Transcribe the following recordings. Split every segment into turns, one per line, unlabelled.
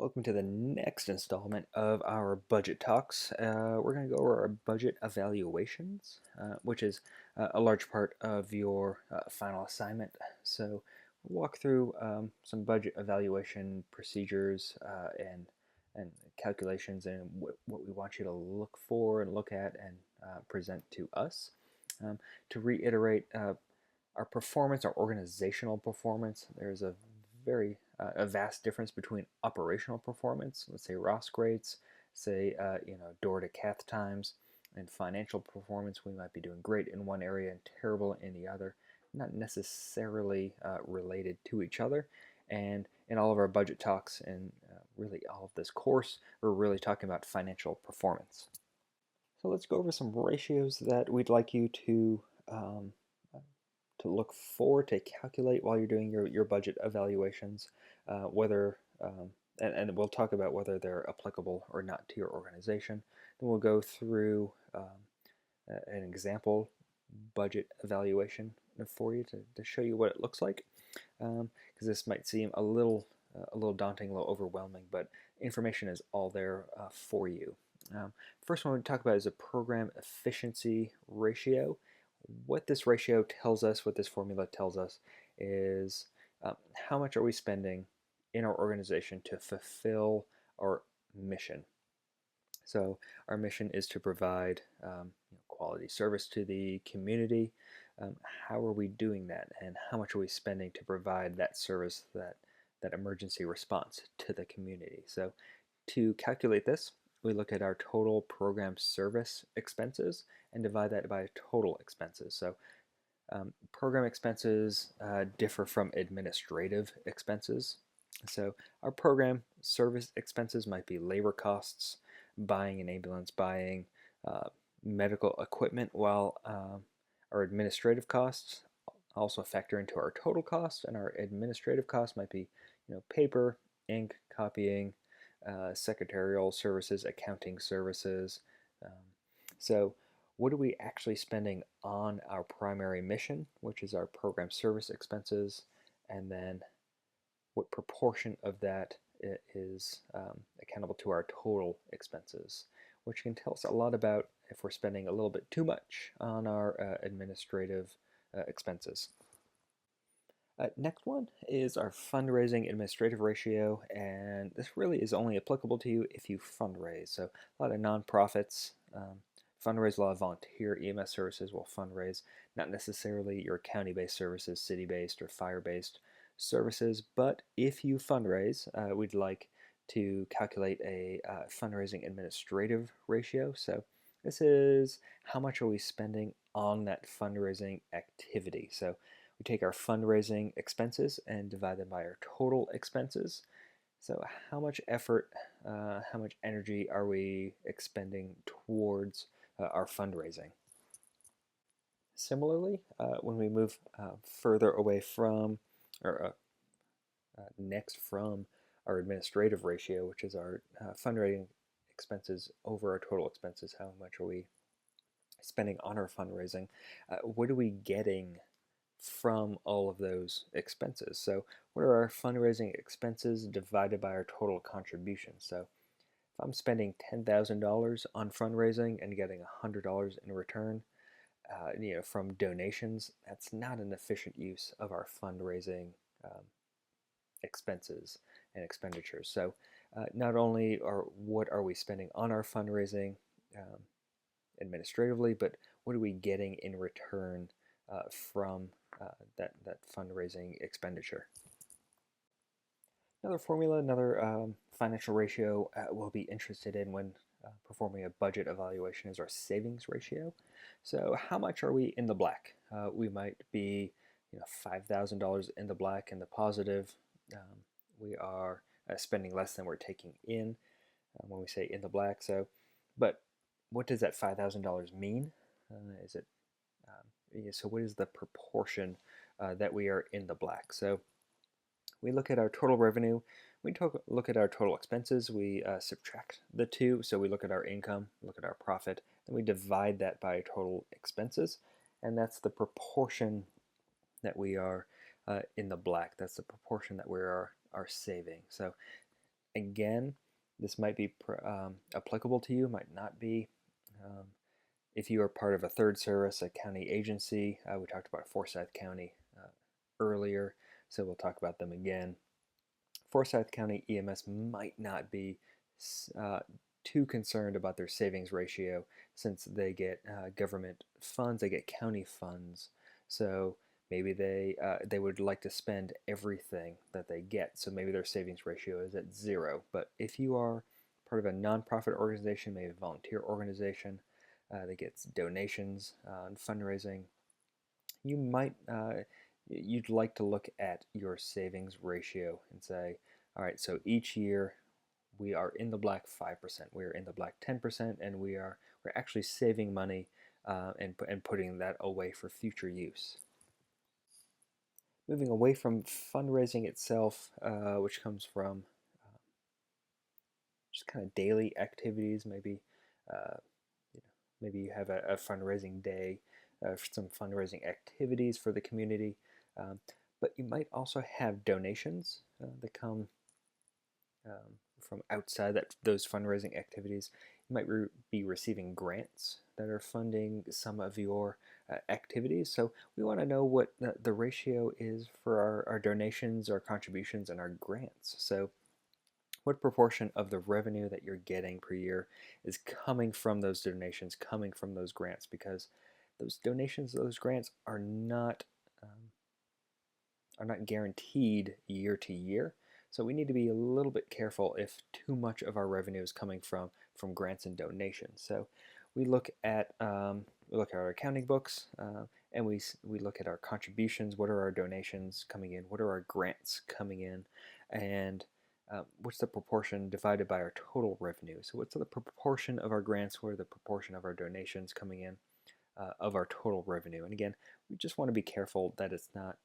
Welcome to the next installment of our budget talks. We're going to go over our budget evaluations, which is a large part of your final assignment. So, we'll walk through some budget evaluation procedures and calculations and what we want you to look for and look at and present to us. Um, to reiterate, our performance, our organizational performance, there's a vast difference between operational performance, let's say ROS rates, say door to cath times, and financial performance. We might be doing great in one area and terrible in the other, not necessarily related to each other. And in all of our budget talks and really all of this course, we're really talking about financial performance. So let's go over some ratios that we'd like you um, to look for, to calculate while you're doing your budget evaluations, whether, and we'll talk about whether they're applicable or not to your organization. Then we'll go through an example budget evaluation for you to show you what it looks like, because this might seem a little daunting, a little overwhelming, but information is all there for you. First one we talk about is a program efficiency ratio. What this ratio tells us, what this formula tells us, is how much are we spending in our organization to fulfill our mission. So our mission is to provide quality service to the community. How are we doing that, and how much are we spending to provide that service, that emergency response to the community? So to calculate this, we look at our total program service expenses and divide that by total expenses. So program expenses differ from administrative expenses. So our program service expenses might be labor costs, buying an ambulance, buying uh, medical equipment, while our administrative costs also factor into our total cost, and our administrative costs might be, paper, ink, copying, secretarial services, accounting services. Um, so what are we actually spending on our primary mission, which is our program service expenses, and then what proportion of that is accountable to our total expenses, which can tell us a lot about if we're spending a little bit too much on our administrative expenses. Next one is our fundraising administrative ratio, and this really is only applicable to you if you fundraise. So a lot of nonprofits fundraise, a lot of volunteer EMS services will fundraise, not necessarily your county-based services, city-based or fire-based services, but if you fundraise, we'd like to calculate a fundraising administrative ratio. So this is how much are we spending on that fundraising activity. So we take our fundraising expenses and divide them by our total expenses. So how much effort, how much energy are we expending towards our fundraising? Similarly, when we move further away from, or next from our administrative ratio, which is our fundraising expenses over our total expenses, how much are we spending on our fundraising? What are we getting from all of those expenses? So what are our fundraising expenses divided by our total contributions? So if I'm spending $10,000 on fundraising and getting $100 in return, from donations, that's not an efficient use of our fundraising expenses and expenditures. So not only what are we spending on our fundraising administratively, but what are we getting in return from that fundraising expenditure? Another formula, another financial ratio we'll be interested in when performing a budget evaluation is our savings ratio. So how much are we in the black? We might be $5,000 in the black in the positive. We are spending less than we're taking in when we say in the black. So, but what does that $5,000 mean? Is it so? What is the proportion that we are in the black? So we look at our total revenue, we look at our total expenses, we subtract the two, so we look at our income, look at our profit, and we divide that by total expenses, and that's the proportion that we are in the black. That's the proportion that we are saving. So Again, this might be applicable to you, might not be. Um, if you are part of a third service, a county agency, we talked about Forsyth County earlier, so we'll talk about them again. Forsyth County EMS might not be uh, too concerned about their savings ratio since they get government funds, they get county funds. So maybe they would like to spend everything that they get. So maybe their savings ratio is at 0. But if you are part of a nonprofit organization, maybe a volunteer organization that gets donations and fundraising, you might you'd like to look at your savings ratio and say, all right, so each year we are in the black 5%, we are in the black 10%, and we're actually saving money and putting that away for future use. Moving away from fundraising itself, which comes from just kind of daily activities, maybe uh, you know, maybe you have a fundraising day, some fundraising activities for the community, um, but you might also have donations that come from outside those fundraising activities. You might be receiving grants that are funding some of your activities. So we want to know what the ratio is for our donations, our contributions, and our grants. So what proportion of the revenue that you're getting per year is coming from those donations, coming from those grants? Because those donations, those grants are not guaranteed year to year. So we need to be a little bit careful if too much of our revenue is coming from grants and donations. So we look at our accounting books and we look at our contributions. What are our donations coming in? What are our grants coming in? And what's the proportion divided by our total revenue? So what's the proportion of our grants? What are the proportion of our donations coming in of our total revenue? And again, we just want to be careful that it's not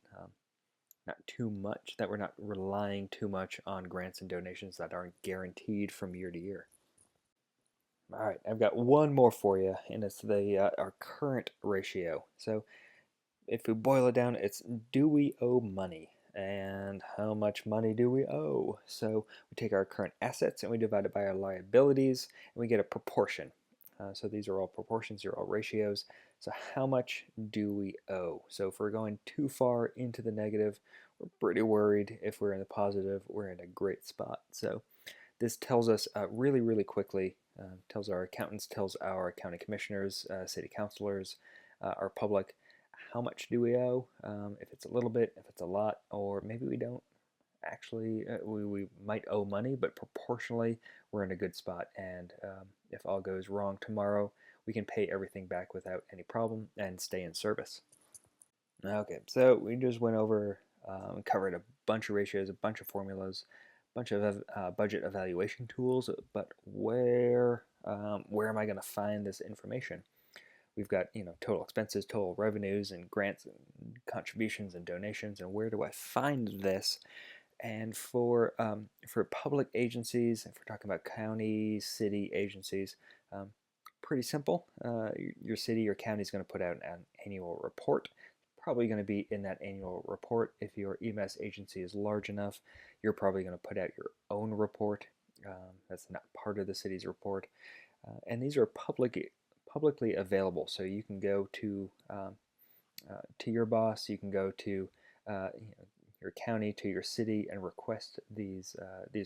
too much, that we're not relying too much on grants and donations that aren't guaranteed from year to year. All right, I've got one more for you, and it's our current ratio. So if we boil it down, it's do we owe money? And how much money do we owe? So we take our current assets and we divide it by our liabilities, and we get a proportion. So these are all proportions, these are all ratios. So how much do we owe? So if we're going too far into the negative, we're pretty worried. If we're in the positive, we're in a great spot. So this tells us really, really quickly, tells our accountants, tells our county commissioners, city councilors, our public, how much do we owe, if it's a little bit, if it's a lot, or maybe we don't actually, we might owe money, but proportionally we're in a good spot, and if all goes wrong tomorrow, we can pay everything back without any problem and stay in service. Okay, so we just went over, covered a bunch of ratios, a bunch of formulas, a bunch of budget evaluation tools, but where am I going to find this information? We've got total expenses, total revenues, and grants and contributions and donations. And where do I find this? And for public agencies, if we're talking about county, city agencies, pretty simple. Your city or county is going to put out an annual report. Probably going to be in that annual report. If your EMS agency is large enough, you're probably going to put out your own report. That's not part of the city's report. And these are publicly available, so you can go to your boss, you can go to your county, to your city, and request these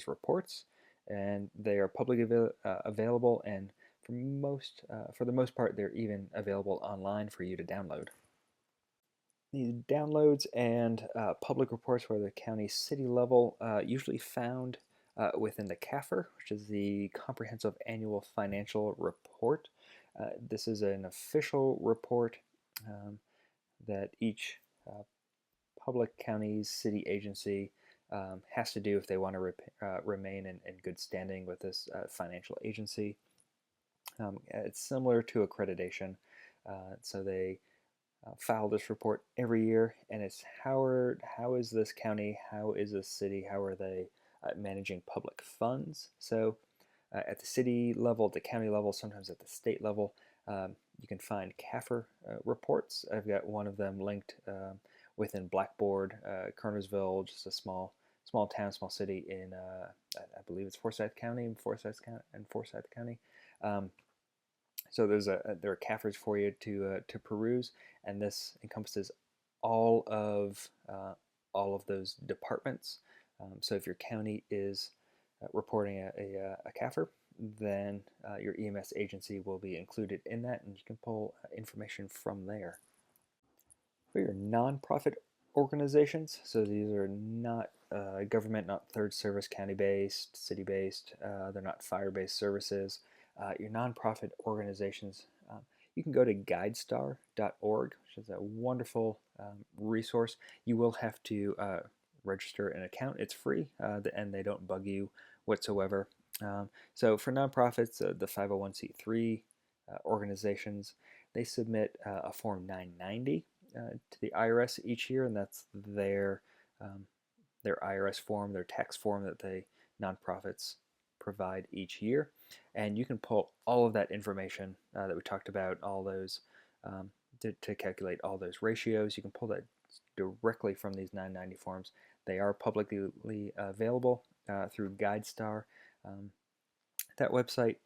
reports, and they are publicly available, and for the most part, they're even available online for you to download. These downloads and public reports for the county city level usually found within the CAFR, which is the Comprehensive Annual Financial Report. This is an official report that each public county city agency has to do if they want to remain in good standing with this financial agency. It's similar to accreditation, so they file this report every year, and it's how is this county, how is this city, how are they managing public funds. So at the city level, at the county level, sometimes at the state level, you can find CAFR reports. I've got one of them linked within Blackboard, Kernersville, just a small small town, small city in I believe it's Forsyth County and Forsyth County. Um, so there are CAFRs for you to peruse, and this encompasses all of uh, all of those departments. So if your county is reporting a CAFR, then your EMS agency will be included in that, and you can pull information from there. For your nonprofit organizations, so these are not government, not third service, county-based, city-based, they're not fire-based services. Your nonprofit organizations, you can go to guidestar.org, which is a wonderful resource. You will have to register an account. It's free, and they don't bug you whatsoever. So for nonprofits, the 501c3 organizations, they submit a Form 990 to the IRS each year, and that's um, their IRS form, their tax form that they nonprofits provide each year. And you can pull all of that information that we talked about, all those um, to calculate all those ratios. You can pull that directly from these 990 forms. They are publicly available through GuideStar. Um, that website,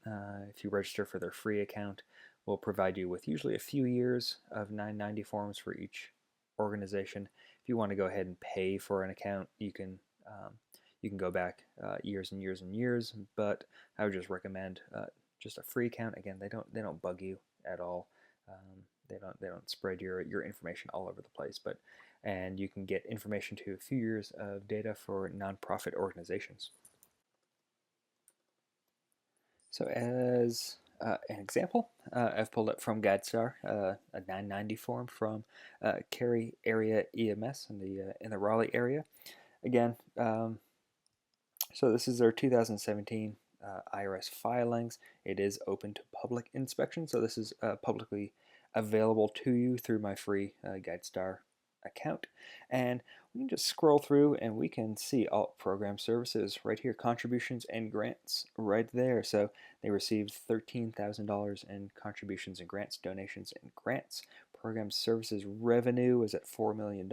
if you register for their free account, will provide you with usually a few years of 990 forms for each organization. If you want to go ahead and pay for an account, you can go back years and years and years. But I would just recommend just a free account. Again, they don't bug you at all. They don't spread your information all over the place. And you can get information to a few years of data for nonprofit organizations. So as an example, I've pulled up from GuideStar a 990 form from Cary Area EMS in the Raleigh area. Again, so this is their 2017 IRS filings. It is open to public inspection, so this is publicly available to you through my free GuideStar account. And we can just scroll through and we can see all program services right here, contributions and grants right there. So they received $13,000 in contributions and grants, donations and grants. Program services revenue is at $4 million.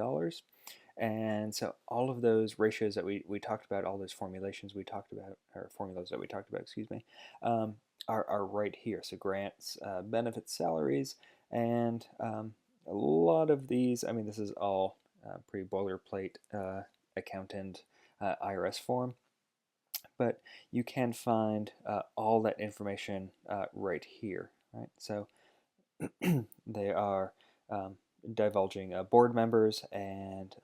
And so all of those ratios that we talked about, all those formulations we talked about, or formulas that we talked about, excuse me, are right here. So grants, benefits, salaries, and a lot of these, I mean, this is all pretty boilerplate accountant IRS form, but you can find all that information right here, right? So they are divulging board members and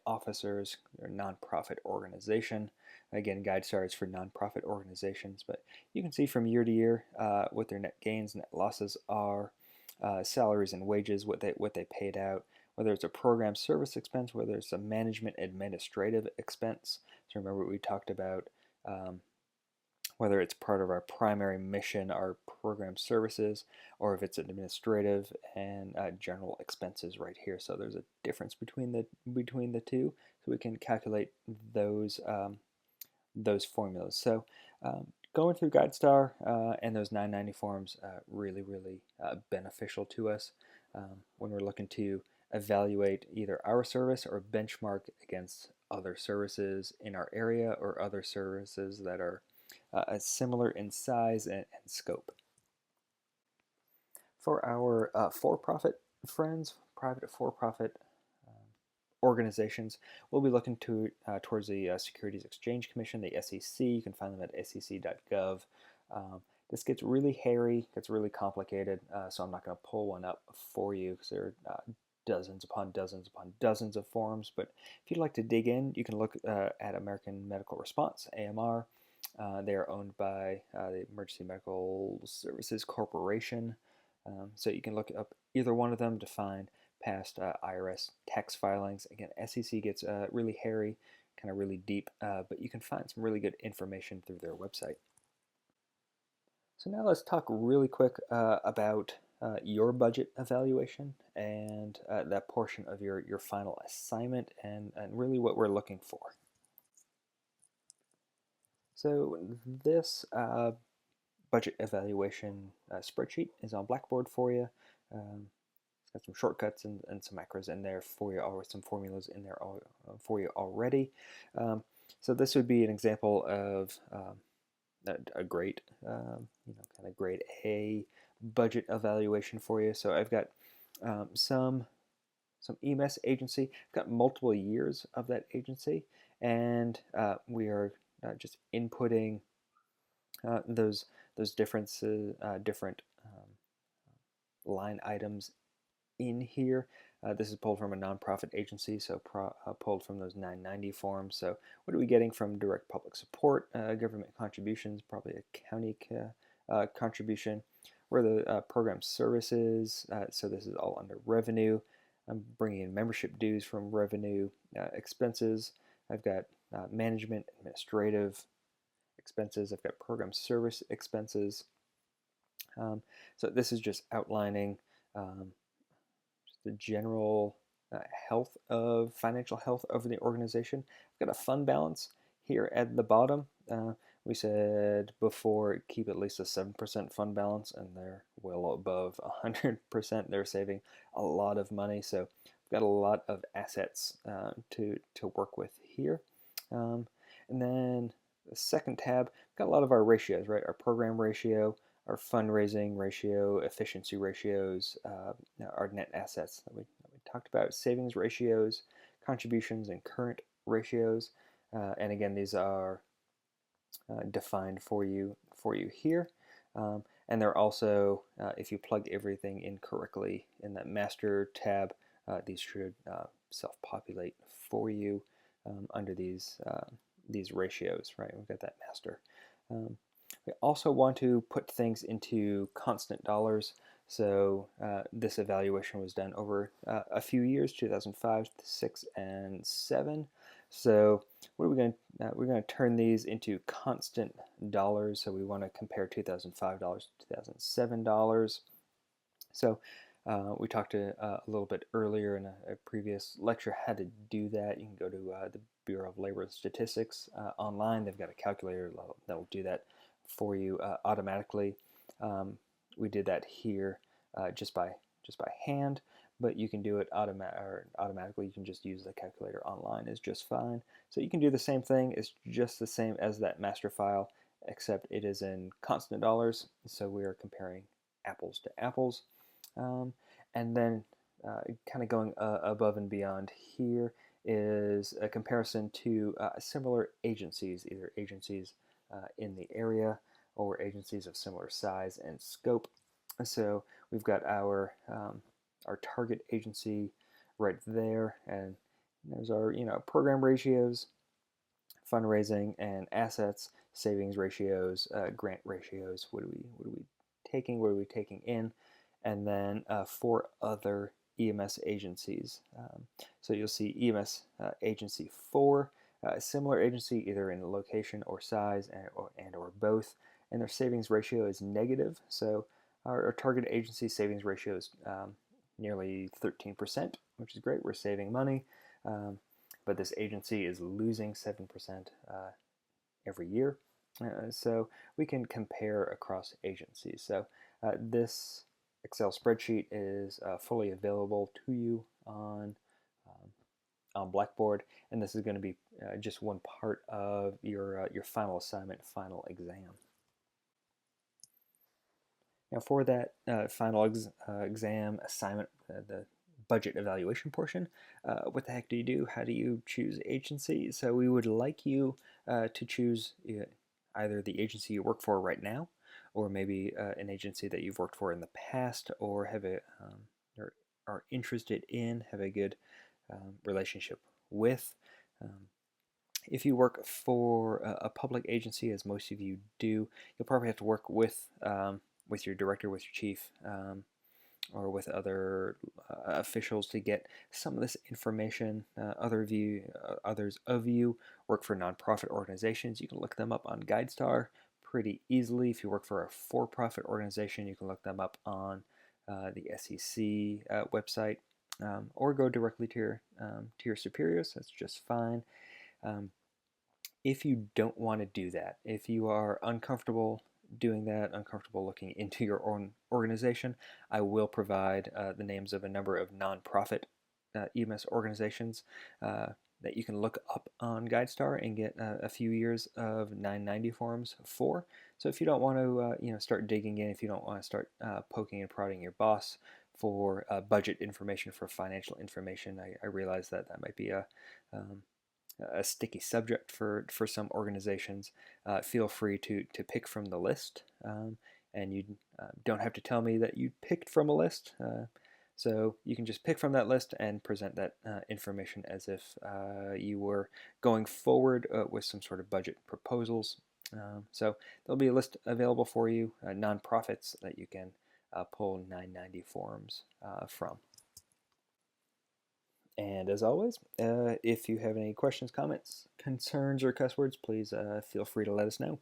officers, or nonprofit organization. Again, GuideStar is for nonprofit organizations, but you can see from year to year what their net gains, net losses are, salaries and wages, what they paid out, whether it's a program service expense, whether it's a management administrative expense. So remember we talked about whether it's part of our primary mission, our program services, or if it's administrative and general expenses right here. So there's a difference between the two, so we can calculate those formulas. So going through GuideStar and those 990 forms really beneficial to us when we're looking to evaluate either our service or benchmark against other services in our area or other services that are similar in size and scope. For our for-profit friends, private for-profit organizations, we'll be looking towards the Securities Exchange Commission, the SEC. You can find them at sec.gov. This gets really hairy, gets really complicated, so I'm not going to pull one up for you because there are dozens upon dozens upon dozens of forms. But if you'd like to dig in, you can look at American Medical Response, AMR. They are owned by the Emergency Medical Services Corporation. So you can look up either one of them to find past IRS tax filings. Again, SEC gets really hairy, kind of really deep, but you can find some really good information through their website. So now let's talk really quick about your budget evaluation and that portion of your final assignment and really what we're looking for. So this budget evaluation spreadsheet is on Blackboard for you. It's got some shortcuts and some macros in there for you, or some formulas in there for you already. So this would be an example of a great, kind of grade A budget evaluation for you. So I've got some EMS agency. I've got multiple years of that agency, and we are just inputting those differences, different line items in here. This is pulled from a nonprofit agency, so pulled from those 990 forms. So what are we getting from direct public support, government contributions, probably a county contribution. Where the program services, so this is all under revenue. I'm bringing in membership dues from revenue. Expenses, I've got management, administrative expenses. I've got program service expenses. So this is just outlining the general financial health of the organization. I've got a fund balance here at the bottom. We said before keep at least a 7% fund balance, and they're well above 100%. They're saving a lot of money, so we've got a lot of assets to work with here. And then the second tab, we've got a lot of our ratios, right? Our program ratio, our fundraising ratio, efficiency ratios, our net assets that we talked about, savings ratios, contributions, and current ratios. And again, these are defined for you here. And they're also, if you plug everything in correctly in that master tab, these should self-populate for you under these ratios, right? We've got that master. We also want to put things into constant dollars. So this evaluation was done over a few years, 2005, 6, and 7. So what are we going to we're going to turn these into constant dollars. So we want to compare $2005 to $2007. So we talked a little bit earlier in a previous lecture how to do that. You can go to the Bureau of Labor and Statistics online. They've got a calculator that will do that for you automatically. We did that here just by hand, but you can do it automatically. You can just use the calculator online is just fine. So you can do the same thing. It's just the same as that master file, except it is in constant dollars. So we are comparing apples to apples. And then kind of going above and beyond here is a comparison to similar agencies, either agencies in the area or agencies of similar size and scope. So we've got our target agency right there, and there's our program ratios, fundraising and assets, savings ratios, grant ratios. What are we taking? What are we taking in? And then 4 other EMS agencies. So you'll see EMS agency 4, a similar agency either in location or size and or both, and their savings ratio is negative. So our target agency savings ratio is nearly 13%, which is great. We're saving money, but this agency is losing 7% every year. So we can compare across agencies. So this Excel spreadsheet is fully available to you on Blackboard, and this is going to be just one part of your final assignment, final exam. Now for that final exam assignment, the budget evaluation portion, what the heck do you do? How do you choose agency? So we would like you to choose either the agency you work for right now, or maybe an agency that you've worked for in the past, or have or are interested in, have a good relationship with. If you work for a public agency, as most of you do, you'll probably have to work with your director, with your chief, or with other officials to get some of this information. Others of you work for nonprofit organizations. You can look them up on GuideStar pretty easily. If you work for a for-profit organization, you can look them up on the SEC website, or go directly to your superiors. That's just fine. If you don't want to do that, if you are uncomfortable doing that, uncomfortable looking into your own organization, I will provide the names of a number of nonprofit EMS organizations. that you can look up on GuideStar and get a few years of 990 forms for. So if you don't want to start digging in, if you don't want to start poking and prodding your boss for budget information, for financial information, I realize that that might be um, a sticky subject for some organizations. Feel free to pick from the list, and you don't have to tell me that you picked from a list. So you can just pick from that list and present that information as if you were going forward with some sort of budget proposals. So there'll be a list available for you, nonprofits that you can pull 990 forms from. And as always, if you have any questions, comments, concerns, or cuss words, please feel free to let us know.